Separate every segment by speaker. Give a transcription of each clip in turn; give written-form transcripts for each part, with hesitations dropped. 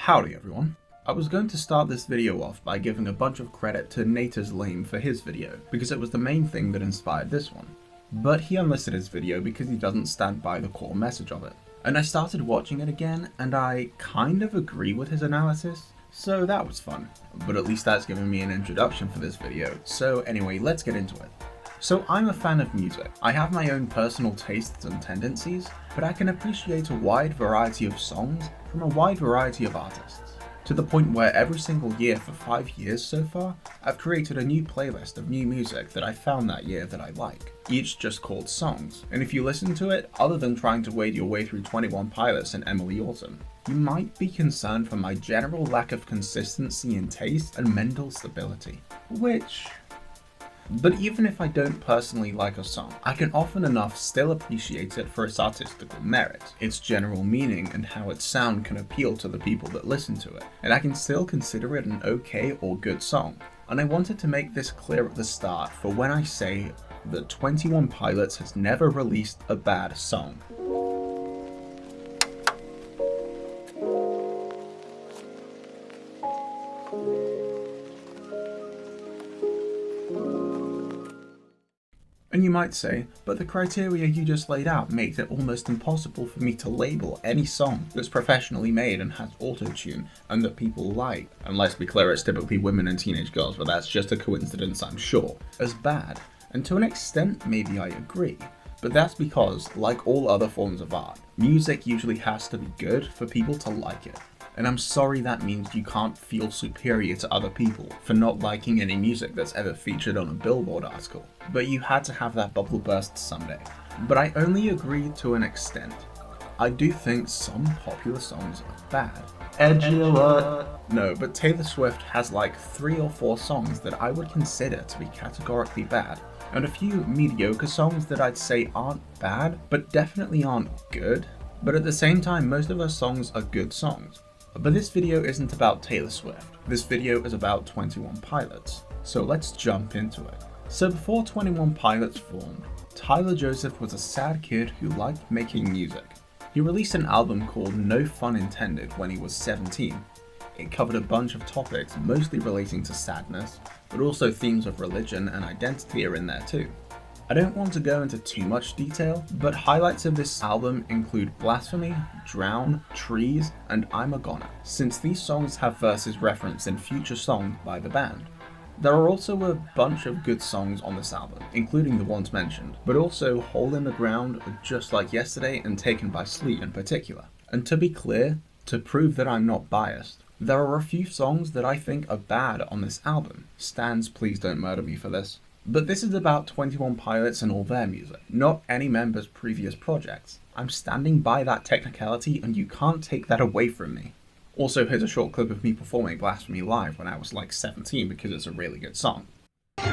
Speaker 1: Howdy everyone. I was going to start this video off by giving a bunch of credit to Nater's Lame for his video, because it was the main thing that inspired this one. But he unlisted his video because he doesn't stand by the core message of it. And I started watching it again, and I kind of agree with his analysis, so that was fun. But at least that's given me an introduction for this video, so anyway, let's get into it. So I'm a fan of music. I have my own personal tastes and tendencies, but I can appreciate a wide variety of songs from a wide variety of artists. To the point where every single year for 5 years so far, I've created a new playlist of new music that I found that year that I like, each just called songs. And if you listen to it, other than trying to wade your way through 21 Pilots and Emily Autumn, you might be concerned for my general lack of consistency in taste and mental stability. But even if I don't personally like a song, I can often enough still appreciate it for its artistical merit, its general meaning, and how its sound can appeal to the people that listen to it, and I can still consider it an okay or good song. And I wanted to make this clear at the start for when I say that 21 Pilots has never released a bad song. And you might say, but the criteria you just laid out makes it almost impossible for me to label any song that's professionally made and has auto-tune and that people like, and let's be clear, it's typically women and teenage girls, but that's just a coincidence I'm sure, as bad. And to an extent, maybe I agree, but that's because, like all other forms of art, music usually has to be good for people to like it. And I'm sorry that means you can't feel superior to other people for not liking any music that's ever featured on a Billboard article. But you had to have that bubble burst someday. But I only agree to an extent. I do think some popular songs are bad. No, but Taylor Swift has like 3 or 4 songs that I would consider to be categorically bad, and a few mediocre songs that I'd say aren't bad, but definitely aren't good. But at the same time, most of her songs are good songs. But this video isn't about Taylor Swift. This video is about 21 Pilots. So let's jump into it. So before 21 Pilots formed, Tyler Joseph was a sad kid who liked making music. He released an album called No Fun Intended when he was 17. It covered a bunch of topics mostly relating to sadness, but also themes of religion and identity are in there too. I don't want to go into too much detail, but highlights of this album include Blasphemy, Drown, Trees, and I'm a Goner, since these songs have verses referenced in future songs by the band. There are also a bunch of good songs on this album, including the ones mentioned, but also Hole in the Ground, Just Like Yesterday, and Taken by Sleep in particular. And to be clear, to prove that I'm not biased, there are a few songs that I think are bad on this album. Stans, please don't murder me for this. But this is about 21 Pilots and all their music, not any member's previous projects. I'm standing by that technicality and you can't take that away from me. Also, here's a short clip of me performing Blasphemy live when I was like 17 because it's a really good song.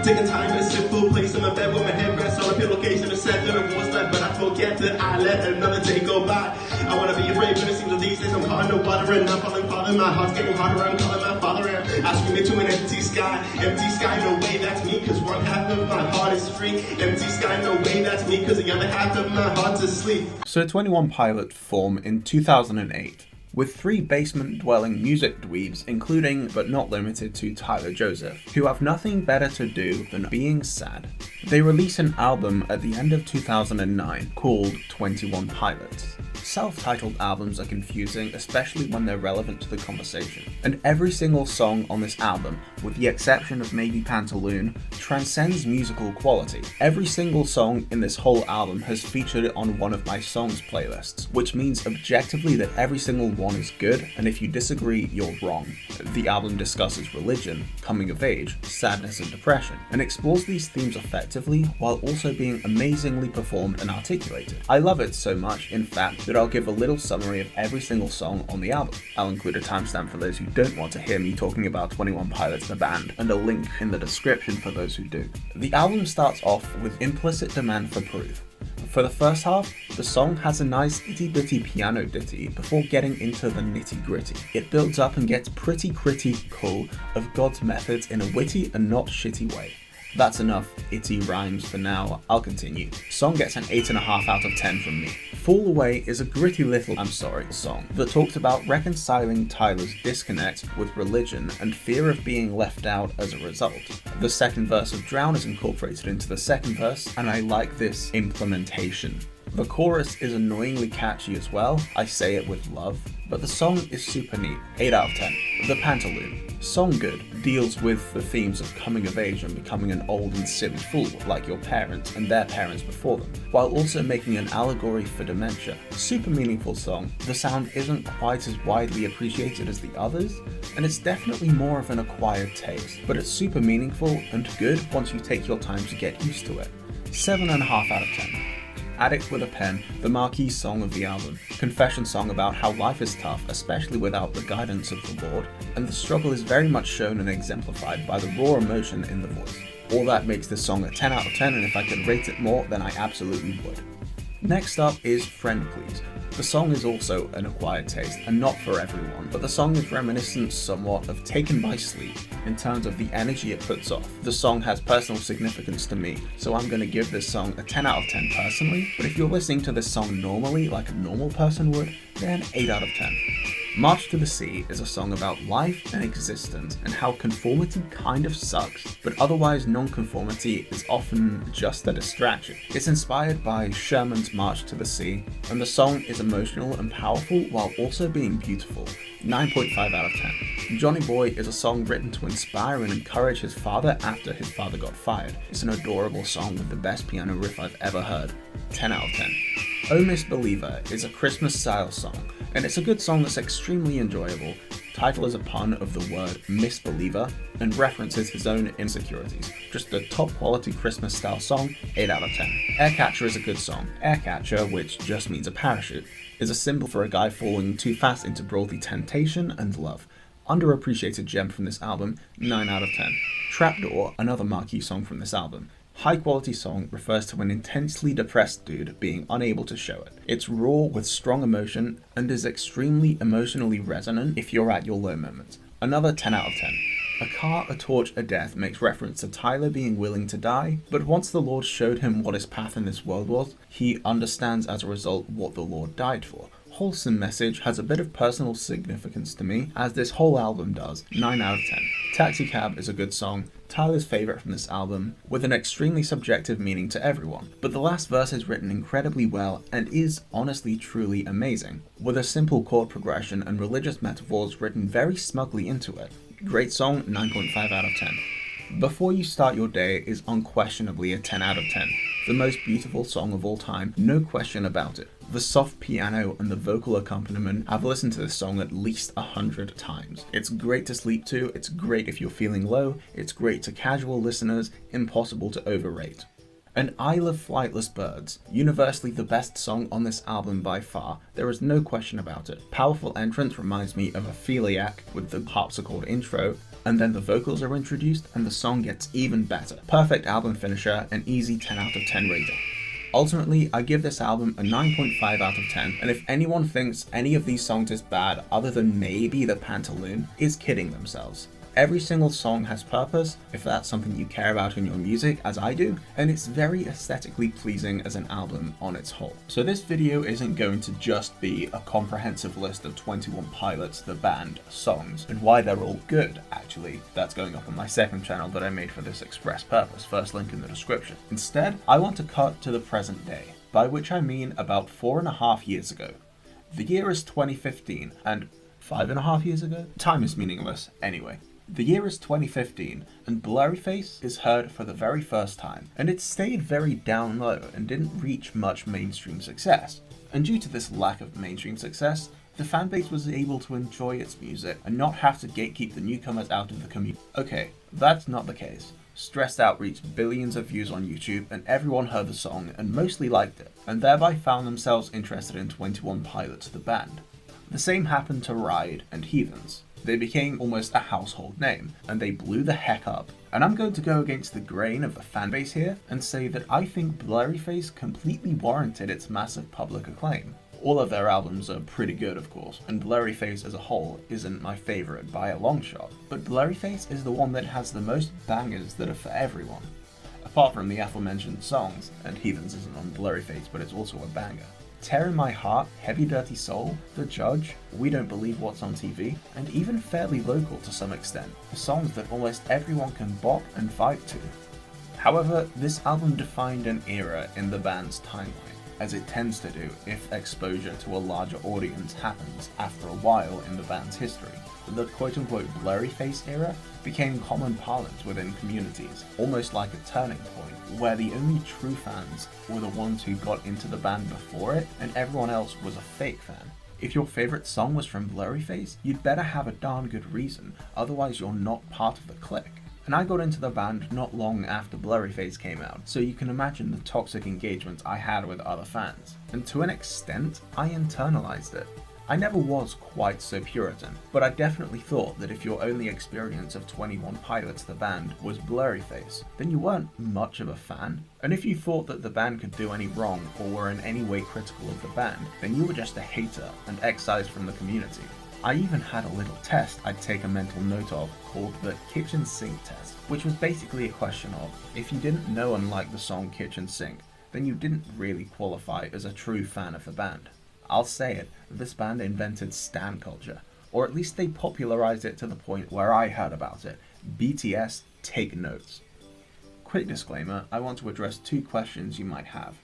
Speaker 2: Taking time in a simple place in my bed with my head rests on a pillowcase and a set that it was left, but I forget that I let another day go by. I wanna be brave, but it seems that these days I'm caught in the water and I'm falling farther. My heart's getting harder, I'm calling my father and I scream into an empty sky. Empty sky, no way, that's me, cause one half of my heart is free. Empty sky, no way, that's me, cause the other half of my heart's asleep.
Speaker 1: So 21 Pilots formed in 2008. With 3 basement-dwelling music dweebs, including but not limited to Tyler Joseph, who have nothing better to do than being sad. They release an album at the end of 2009 called 21 Pilots. Self-titled albums are confusing, especially when they're relevant to the conversation. And every single song on this album, with the exception of maybe Pantaloon, transcends musical quality. Every single song in this whole album has featured on one of my songs playlists, which means objectively that every single one is good, and if you disagree, you're wrong. The album discusses religion, coming of age, sadness and depression, and explores these themes effectively while also being amazingly performed and articulated. I love it so much, in fact, that I'll give a little summary of every single song on the album. I'll include a timestamp for those who don't want to hear me talking about 21 Pilots the band, and a link in the description for those who do. The album starts off with Implicit Demand for Proof. For the first half, the song has a nice itty-bitty piano ditty before getting into the nitty-gritty. It builds up and gets pretty critical of God's methods in a witty and not shitty way. That's enough itty rhymes for now, I'll continue. Song gets an 8.5 out of 10 from me. Fall Away is a gritty little song that talks about reconciling Tyler's disconnect with religion and fear of being left out as a result. The second verse of Drown is incorporated into the second verse, and I like this implementation. The chorus is annoyingly catchy as well, I say it with love, but the song is super neat, 8 out of 10. The Pantaloon. Song good, deals with the themes of coming of age and becoming an old and silly fool like your parents and their parents before them, while also making an allegory for dementia. Super meaningful song. The sound isn't quite as widely appreciated as the others, and it's definitely more of an acquired taste, but it's super meaningful and good once you take your time to get used to it. 7.5 out of 10. Addict with a Pen, the marquee song of the album. Confession song about how life is tough, especially without the guidance of the Lord, and the struggle is very much shown and exemplified by the raw emotion in the voice. All that makes this song a 10 out of 10, and if I could rate it more, then I absolutely would. Next up is Friend Please. The song is also an acquired taste, and not for everyone, but the song is reminiscent somewhat of Taken by Sleep in terms of the energy it puts off. The song has personal significance to me, so I'm going to give this song a 10 out of 10 personally, but if you're listening to this song normally, like a normal person would, then 8 out of 10. March to the Sea is a song about life and existence and how conformity kind of sucks, but otherwise non-conformity is often just a distraction. It's inspired by Sherman's March to the Sea, and the song is emotional and powerful while also being beautiful. 9.5 out of 10. Johnny Boy is a song written to inspire and encourage his father after his father got fired. It's an adorable song with the best piano riff I've ever heard. 10 out of 10. Oh Miss Believer is a Christmas style song, and it's a good song that's extremely enjoyable. Title is a pun of the word misbeliever and references his own insecurities. Just a top quality Christmas style song, 8 out of 10. Aircatcher is a good song. Aircatcher, which just means a parachute, is a symbol for a guy falling too fast into broadly temptation and love. Underappreciated gem from this album, 9 out of 10. Trapdoor, another marquee song from this album. High quality song refers to an intensely depressed dude being unable to show it. It's raw with strong emotion and is extremely emotionally resonant if you're at your low moments. Another 10 out of 10. A Car, a Torch, a Death makes reference to Tyler being willing to die, but once the Lord showed him what his path in this world was, he understands as a result what the Lord died for. Wholesome message, has a bit of personal significance to me, as this whole album does. 9 out of 10. Taxi Cab is a good song, Tyler's favourite from this album, with an extremely subjective meaning to everyone, but the last verse is written incredibly well and is honestly truly amazing, with a simple chord progression and religious metaphors written very smugly into it. Great song, 9.5 out of 10. Before You Start Your Day is unquestionably a 10 out of 10. The most beautiful song of all time, no question about it. The soft piano and the vocal accompaniment, I've listened to this song at least 100 times. It's great to sleep to, it's great if you're feeling low, it's great to casual listeners, impossible to overrate. And I Love Flightless Birds, universally the best song on this album by far, there is no question about it. Powerful entrance reminds me of a Philiac with the harpsichord intro, and then the vocals are introduced and the song gets even better. Perfect album finisher, an easy 10 out of 10 rating. Ultimately, I give this album a 9.5 out of 10, and if anyone thinks any of these songs is bad other than maybe The Pantaloon, is kidding themselves. Every single song has purpose, if that's something you care about in your music, as I do, and it's very aesthetically pleasing as an album on its whole. So this video isn't going to just be a comprehensive list of 21 Pilots, the band, songs, and why they're all good, actually. That's going up on my second channel that I made for this express purpose, first link in the description. Instead, I want to cut to the present day, by which I mean about 4.5 years ago. The year is 2015, and 5.5 years ago? Time is meaningless, anyway. The year is 2015, and Blurryface is heard for the very first time, and it stayed very down low and didn't reach much mainstream success. And due to this lack of mainstream success, the fanbase was able to enjoy its music and not have to gatekeep the newcomers out of the community. Okay, that's not the case. Stressed Out reached billions of views on YouTube, and everyone heard the song and mostly liked it, and thereby found themselves interested in 21 Pilots, the band. The same happened to Ride and Heathens. They became almost a household name, and they blew the heck up. And I'm going to go against the grain of the fanbase here and say that I think Blurryface completely warranted its massive public acclaim. All of their albums are pretty good, of course, and Blurryface as a whole isn't my favourite by a long shot, but Blurryface is the one that has the most bangers that are for everyone. apart from the aforementioned songs, and Heathens isn't on Blurryface, but it's also a banger. Tear in My Heart, Heavy Dirty Soul, The Judge, We Don't Believe What's on TV, and even fairly local to some extent, the songs that almost everyone can bop and vibe to. However, this album defined an era in the band's timeline, as it tends to do if exposure to a larger audience happens after a while in the band's history. The quote-unquote blurryface era became common parlance within communities, almost like a turning point, where the only true fans were the ones who got into the band before it, and everyone else was a fake fan. If your favourite song was from Blurryface, you'd better have a darn good reason, otherwise you're not part of the clique. And I got into the band not long after Blurryface came out, so you can imagine the toxic engagement I had with other fans. And to an extent, I internalized it. I never was quite so Puritan, but I definitely thought that if your only experience of 21 Pilots the band was Blurryface, then you weren't much of a fan. And if you thought that the band could do any wrong or were in any way critical of the band, then you were just a hater and excised from the community. I even had a little test I'd take a mental note of called the Kitchen Sink test, which was basically a question of, if you didn't know and like the song Kitchen Sink, then you didn't really qualify as a true fan of the band. I'll say it, this band invented stan culture, or at least they popularized it to the point where I heard about it. BTS, take notes. Quick disclaimer, I want to address two questions you might have.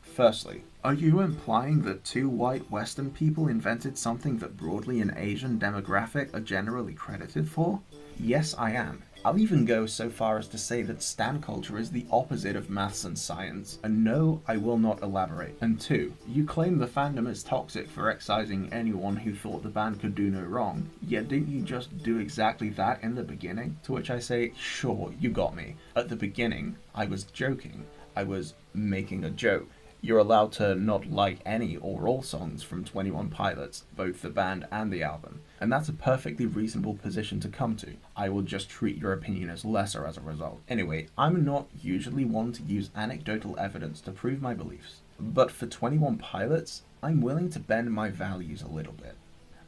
Speaker 1: Firstly, are you implying that two white Western people invented something that broadly an Asian demographic are generally credited for? Yes, I am. I'll even go so far as to say that stan culture is the opposite of maths and science, and no, I will not elaborate. And two, you claim the fandom is toxic for excising anyone who thought the band could do no wrong, yet didn't you just do exactly that in the beginning? To which I say, sure, you got me. At the beginning, I was joking. I was making a joke. You're allowed to not like any or all songs from 21 Pilots, both the band and the album, and that's a perfectly reasonable position to come to. I will just treat your opinion as lesser as a result. Anyway, I'm not usually one to use anecdotal evidence to prove my beliefs, but for 21 Pilots, I'm willing to bend my values a little bit.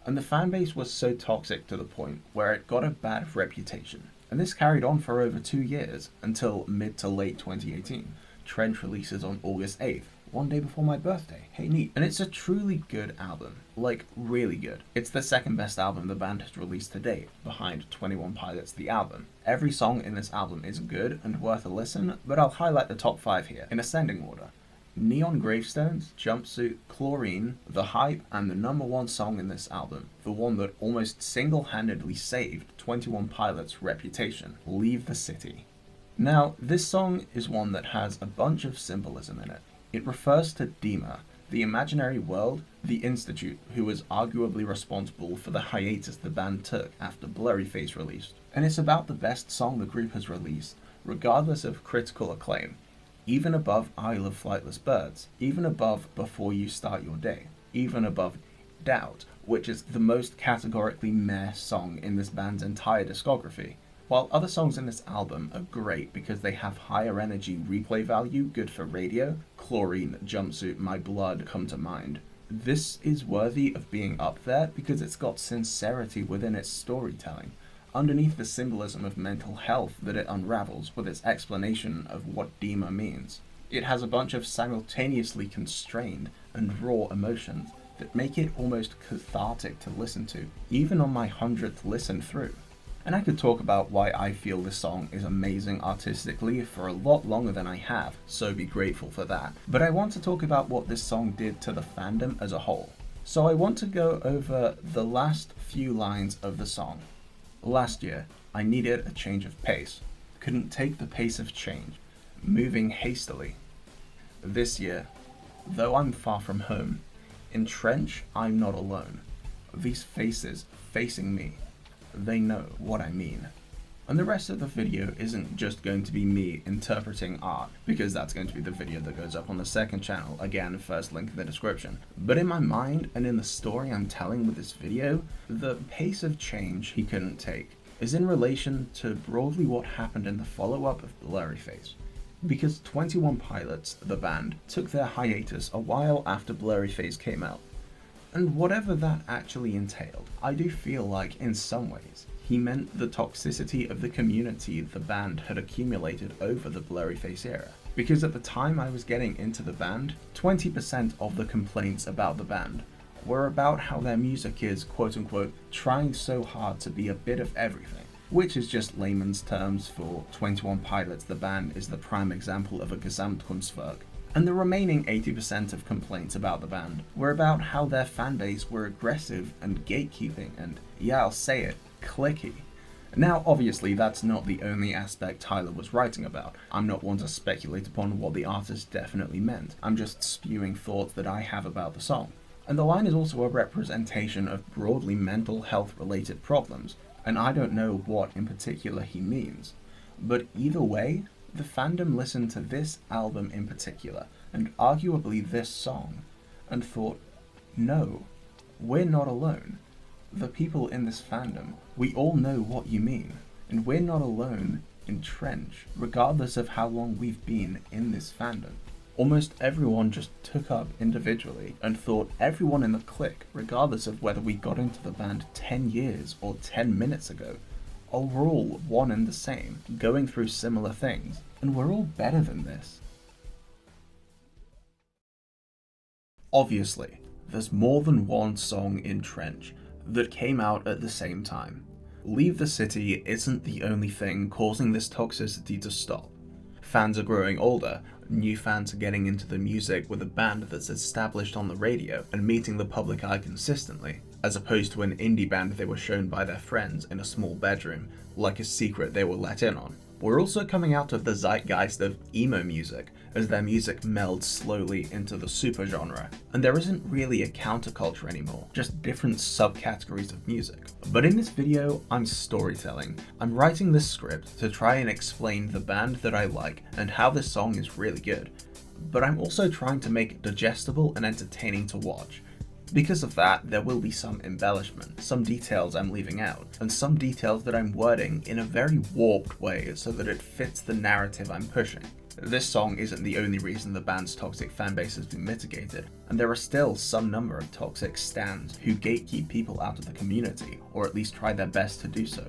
Speaker 1: And the fanbase was so toxic to the point where it got a bad reputation. And this carried on for over 2 years, until mid to late 2018. Trench releases on August 8th, one day before my birthday. Hey, neat. And it's a truly good album. Like, really good. It's the second best album the band has released to date, behind 21 Pilots the album. Every song in this album is good and worth a listen, but I'll highlight the top 5 here, in ascending order. Neon Gravestones, Jumpsuit, Chlorine, The Hype, and the number one song in this album, the one that almost single-handedly saved 21 Pilots' reputation, Leave the City. Now, this song is one that has a bunch of symbolism in it. It refers to Dima, the imaginary world, the institute, who was arguably responsible for the hiatus the band took after Blurryface released. And it's about the best song the group has released, regardless of critical acclaim, even above I Love Flightless Birds, even above Before You Start Your Day, even above Doubt, which is the most categorically meh song in this band's entire discography. While other songs in this album are great because they have higher energy replay value, good for radio, Chlorine, Jumpsuit, My Blood come to mind. This is worthy of being up there because it's got sincerity within its storytelling, underneath the symbolism of mental health that it unravels with its explanation of what Dima means. It has a bunch of simultaneously constrained and raw emotions that make it almost cathartic to listen to, even on my 100th listen through. And I could talk about why I feel this song is amazing artistically for a lot longer than I have, so be grateful for that. But I want to talk about what this song did to the fandom as a whole. So I want to go over the last few lines of the song. Last year, I needed a change of pace. Couldn't take the pace of change. Moving hastily. This year, though I'm far from home, in trench, I'm not alone. These faces facing me. They know what I mean. And the rest of the video isn't just going to be me interpreting art, because that's going to be the video that goes up on the second channel, again, first link in the description. But in my mind, and in the story I'm telling with this video, the pace of change he couldn't take is in relation to broadly what happened in the follow-up of Blurryface. Because 21 Pilots, the band, took their hiatus a while after Blurryface came out. And whatever that actually entailed, I do feel like in some ways, he meant the toxicity of the community the band had accumulated over the blurryface era. Because at the time I was getting into the band, 20% of the complaints about the band were about how their music is, quote unquote, trying so hard to be a bit of everything, which is just layman's terms for 21 Pilots the band is the prime example of a Gesamtkunstwerk. And the remaining 80% of complaints about the band were about how their fanbase were aggressive and gatekeeping and, yeah, I'll say it, cliquey. Now, obviously, that's not the only aspect Tyler was writing about. I'm not one to speculate upon what the artist definitely meant. I'm just spewing thoughts that I have about the song. And the line is also a representation of broadly mental health related problems, and I don't know what in particular he means. But either way, the fandom listened to this album in particular, and arguably this song, and thought, no, we're not alone. The people in this fandom, we all know what you mean, and we're not alone in trench, regardless of how long we've been in this fandom. Almost everyone just took up individually and thought everyone in the clique, regardless of whether we got into the band 10 years or 10 minutes ago, are all one and the same, going through similar things, and we're all better than this. Obviously, there's more than one song in Trench that came out at the same time. Leave the City isn't the only thing causing this toxicity to stop. Fans are growing older, new fans are getting into the music with a band that's established on the radio and meeting the public eye consistently, as opposed to an indie band they were shown by their friends in a small bedroom, like a secret they were let in on. We're also coming out of the zeitgeist of emo music, as their music melds slowly into the supergenre, and there isn't really a counterculture anymore, just different subcategories of music. But in this video, I'm storytelling. I'm writing this script to try and explain the band that I like and how this song is really good, but I'm also trying to make it digestible and entertaining to watch. Because of that, there will be some embellishment, some details I'm leaving out, and some details that I'm wording in a very warped way so that it fits the narrative I'm pushing. This song isn't the only reason the band's toxic fanbase has been mitigated, and there are still some number of toxic stans who gatekeep people out of the community, or at least try their best to do so.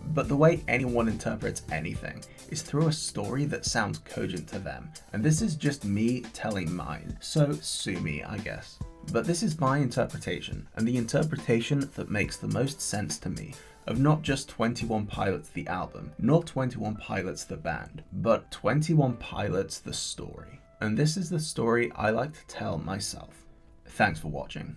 Speaker 1: But the way anyone interprets anything is through a story that sounds cogent to them, and this is just me telling mine, so sue me, I guess. But this is my interpretation, and the interpretation that makes the most sense to me, of not just 21 Pilots the album, nor 21 Pilots the band, but 21 Pilots the story. And this is the story I like to tell myself. Thanks for watching.